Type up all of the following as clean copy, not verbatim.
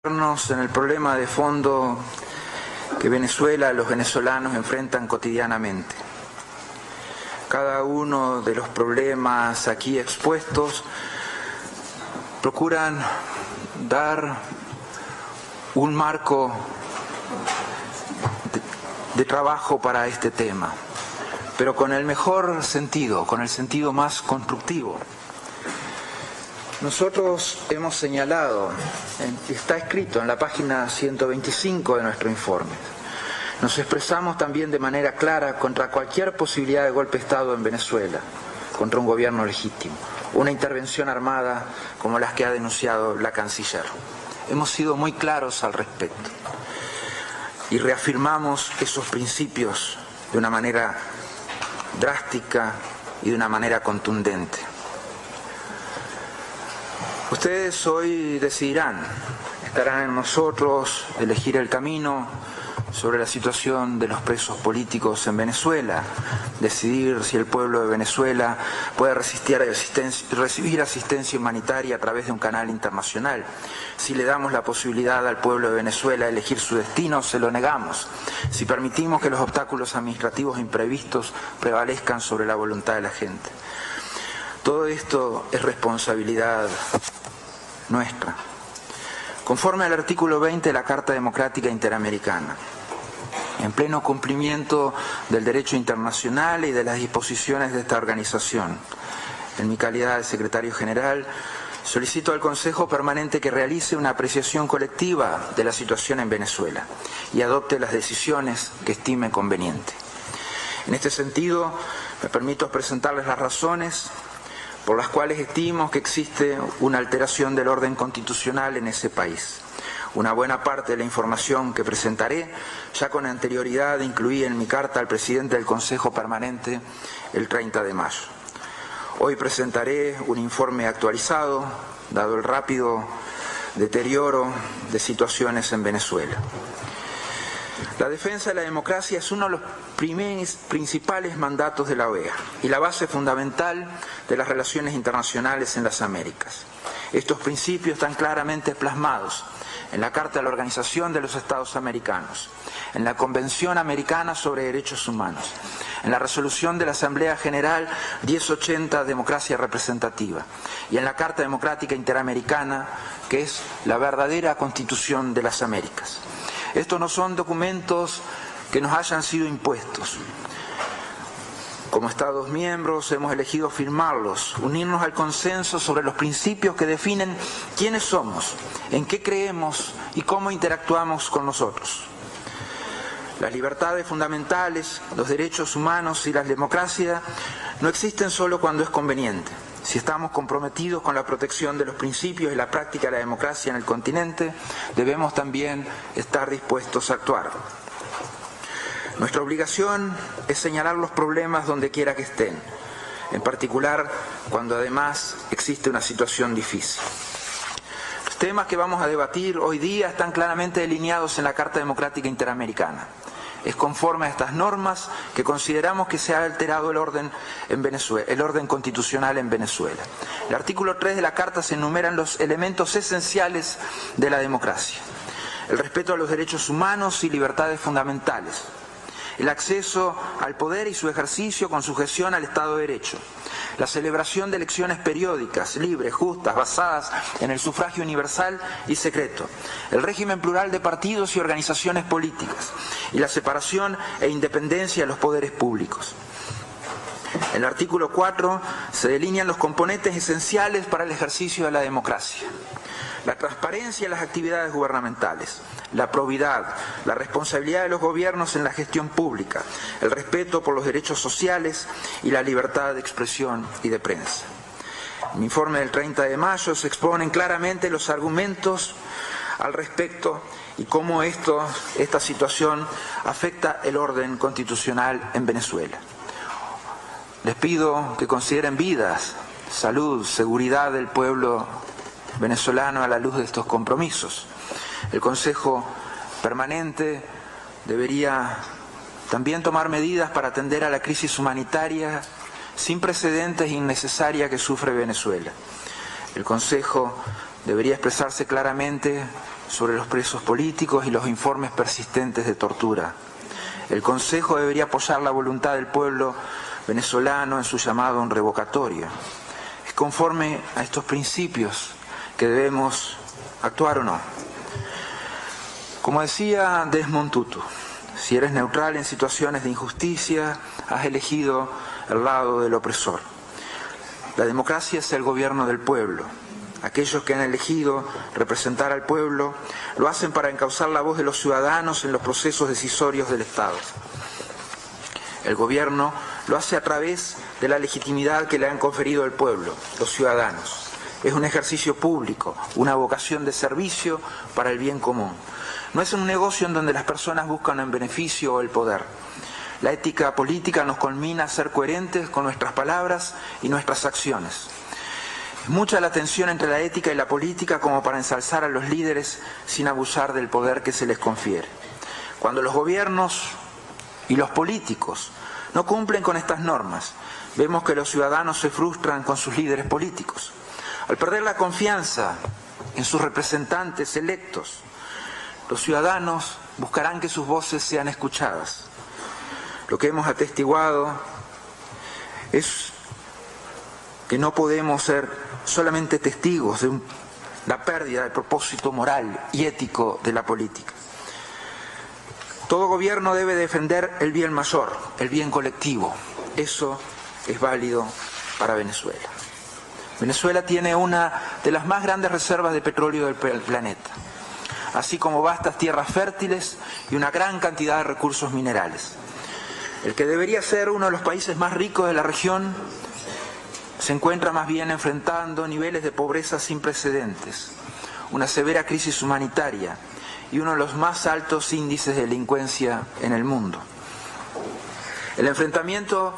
en el problema de fondo que Venezuela, los venezolanos enfrentan cotidianamente. Cada uno de los problemas aquí expuestos procuran dar un marco de trabajo para este tema, pero con el mejor sentido, con el sentido más constructivo. Nosotros hemos señalado, está escrito en la página 125 de nuestro informe, nos expresamos también de manera clara contra cualquier posibilidad de golpe de Estado en Venezuela, contra un gobierno legítimo, una intervención armada como las que ha denunciado la canciller. Hemos sido muy claros al respecto y reafirmamos esos principios de una manera drástica y de una manera contundente. Ustedes hoy decidirán, estarán en nosotros elegir el camino sobre la situación de los presos políticos en Venezuela, decidir si el pueblo de Venezuela puede recibir asistencia humanitaria a través de un canal internacional. Si le damos la posibilidad al pueblo de Venezuela elegir su destino, se lo negamos. Si permitimos que los obstáculos administrativos imprevistos prevalezcan sobre la voluntad de la gente. Todo esto es responsabilidad nuestra. Conforme al artículo 20 de la Carta Democrática Interamericana, en pleno cumplimiento del derecho internacional y de las disposiciones de esta organización, en mi calidad de secretario general, solicito al Consejo Permanente que realice una apreciación colectiva de la situación en Venezuela y adopte las decisiones que estime conveniente. En este sentido, me permito presentarles las razones por las cuales estimo que existe una alteración del orden constitucional en ese país. Una buena parte de la información que presentaré ya con anterioridad incluí en mi carta al presidente del Consejo Permanente el 30 de mayo. Hoy presentaré un informe actualizado, dado el rápido deterioro de situaciones en Venezuela. La defensa de la democracia es uno de los principales mandatos de la OEA y la base fundamental de las relaciones internacionales en las Américas. Estos principios están claramente plasmados en la Carta de la Organización de los Estados Americanos, en la Convención Americana sobre Derechos Humanos, en la resolución de la Asamblea General 1080 Democracia Representativa y en la Carta Democrática Interamericana, que es la verdadera Constitución de las Américas. Estos no son documentos que nos hayan sido impuestos. Como Estados miembros hemos elegido firmarlos, unirnos al consenso sobre los principios que definen quiénes somos, en qué creemos y cómo interactuamos con nosotros. Las libertades fundamentales, los derechos humanos y la democracia no existen solo cuando es conveniente. Si estamos comprometidos con la protección de los principios y la práctica de la democracia en el continente, debemos también estar dispuestos a actuar. Nuestra obligación es señalar los problemas donde quiera que estén, en particular cuando además existe una situación difícil. Los temas que vamos a debatir hoy día están claramente delineados en la Carta Democrática Interamericana. Es conforme a estas normas que consideramos que se ha alterado el orden en Venezuela, el orden constitucional en Venezuela. En el artículo 3 de la Carta se enumeran los elementos esenciales de la democracia: el respeto a los derechos humanos y libertades fundamentales, el acceso al poder y su ejercicio con sujeción al Estado de Derecho, la celebración de elecciones periódicas, libres, justas, basadas en el sufragio universal y secreto, el régimen plural de partidos y organizaciones políticas y la separación e independencia de los poderes públicos. En el artículo 4 se delinean los componentes esenciales para el ejercicio de la democracia: la transparencia en las actividades gubernamentales, la probidad, la responsabilidad de los gobiernos en la gestión pública, el respeto por los derechos sociales y la libertad de expresión y de prensa. En mi informe del 30 de mayo se exponen claramente los argumentos al respecto y cómo esta situación afecta el orden constitucional en Venezuela. Les pido que consideren vidas, salud, seguridad del pueblo venezolano a la luz de estos compromisos. El Consejo Permanente debería también tomar medidas para atender a la crisis humanitaria sin precedentes e innecesaria que sufre Venezuela. El Consejo debería expresarse claramente sobre los presos políticos y los informes persistentes de tortura. El Consejo debería apoyar la voluntad del pueblo venezolano en su llamado a un revocatorio. ¿Es conforme a estos principios que debemos actuar o no? Como decía Desmond Tutu, si eres neutral en situaciones de injusticia, has elegido el lado del opresor. La democracia es el gobierno del pueblo. Aquellos que han elegido representar al pueblo lo hacen para encauzar la voz de los ciudadanos en los procesos decisorios del Estado. El gobierno lo hace a través de la legitimidad que le han conferido el pueblo, los ciudadanos. Es un ejercicio público, una vocación de servicio para el bien común. No es un negocio en donde las personas buscan el beneficio o el poder. La ética política nos conmina a ser coherentes con nuestras palabras y nuestras acciones. Es mucha la tensión entre la ética y la política como para ensalzar a los líderes sin abusar del poder que se les confiere. Cuando los gobiernos y los políticos no cumplen con estas normas, vemos que los ciudadanos se frustran con sus líderes políticos. Al perder la confianza en sus representantes electos, los ciudadanos buscarán que sus voces sean escuchadas. Lo que hemos atestiguado es que no podemos ser solamente testigos de la pérdida del propósito moral y ético de la política. Todo gobierno debe defender el bien mayor, el bien colectivo. Eso es válido para Venezuela. Venezuela tiene una de las más grandes reservas de petróleo del planeta, así como vastas tierras fértiles y una gran cantidad de recursos minerales. El que debería ser uno de los países más ricos de la región se encuentra más bien enfrentando niveles de pobreza sin precedentes, una severa crisis humanitaria y uno de los más altos índices de delincuencia en el mundo. El enfrentamiento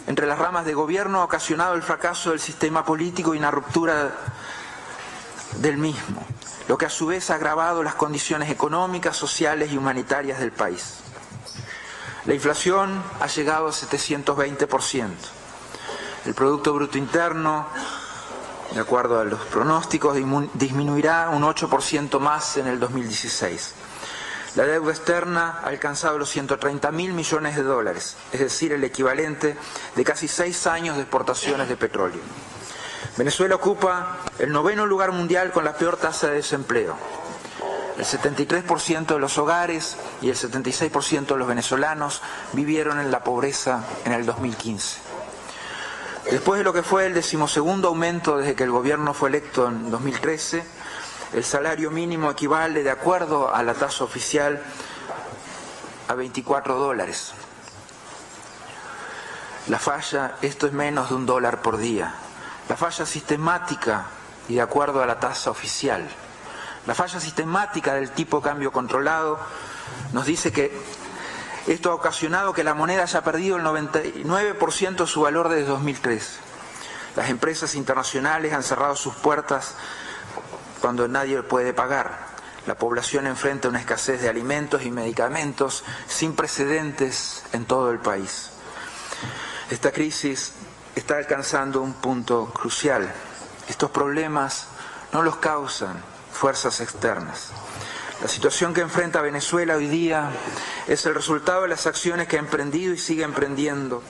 entre las ramas de gobierno ha ocasionado el fracaso del sistema político y una ruptura del mismo, lo que a su vez ha agravado las condiciones económicas, sociales y humanitarias del país. La inflación ha llegado a 720%. El Producto Bruto Interno, de acuerdo a los pronósticos, disminuirá un 8% más en el 2016. La deuda externa ha alcanzado los 130.000 millones de dólares, es decir, el equivalente de casi 6 años de exportaciones de petróleo. Venezuela ocupa el 9º lugar mundial con la peor tasa de desempleo. El 73% de los hogares y el 76% de los venezolanos vivieron en la pobreza en el 2015. Después de lo que fue el 12º aumento desde que el gobierno fue electo en 2013, el salario mínimo equivale, de acuerdo a la tasa oficial, a $24. La falla, esto es menos de $1 por día. La falla sistemática, y de acuerdo a la tasa oficial, la falla sistemática del tipo de cambio controlado nos dice que esto ha ocasionado que la moneda haya perdido el 99% de su valor desde 2003. Las empresas internacionales han cerrado sus puertas cuando nadie puede pagar. La población enfrenta una escasez de alimentos y medicamentos sin precedentes en todo el país. Esta crisis está alcanzando un punto crucial. Estos problemas no los causan fuerzas externas. La situación que enfrenta Venezuela hoy día es el resultado de las acciones que ha emprendido y sigue emprendiendo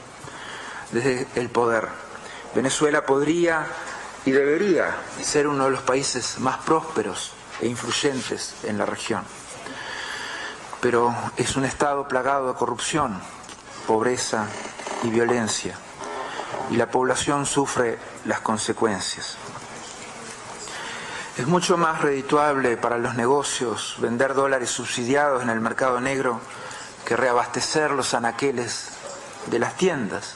desde el poder. Venezuela podría y debería ser uno de los países más prósperos e influyentes en la región. Pero es un estado plagado de corrupción, pobreza y violencia, y la población sufre las consecuencias. Es mucho más redituable para los negocios vender dólares subsidiados en el mercado negro que reabastecer los anaqueles de las tiendas.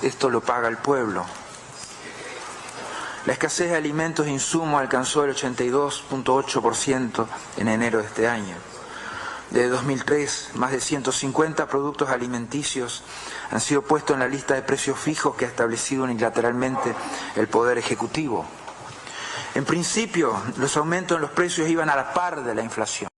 Esto lo paga el pueblo. La escasez de alimentos e insumos alcanzó el 82.8% en enero de este año. Desde 2003, más de 150 productos alimenticios han sido puestos en la lista de precios fijos que ha establecido unilateralmente el Poder Ejecutivo. En principio, los aumentos en los precios iban a la par de la inflación.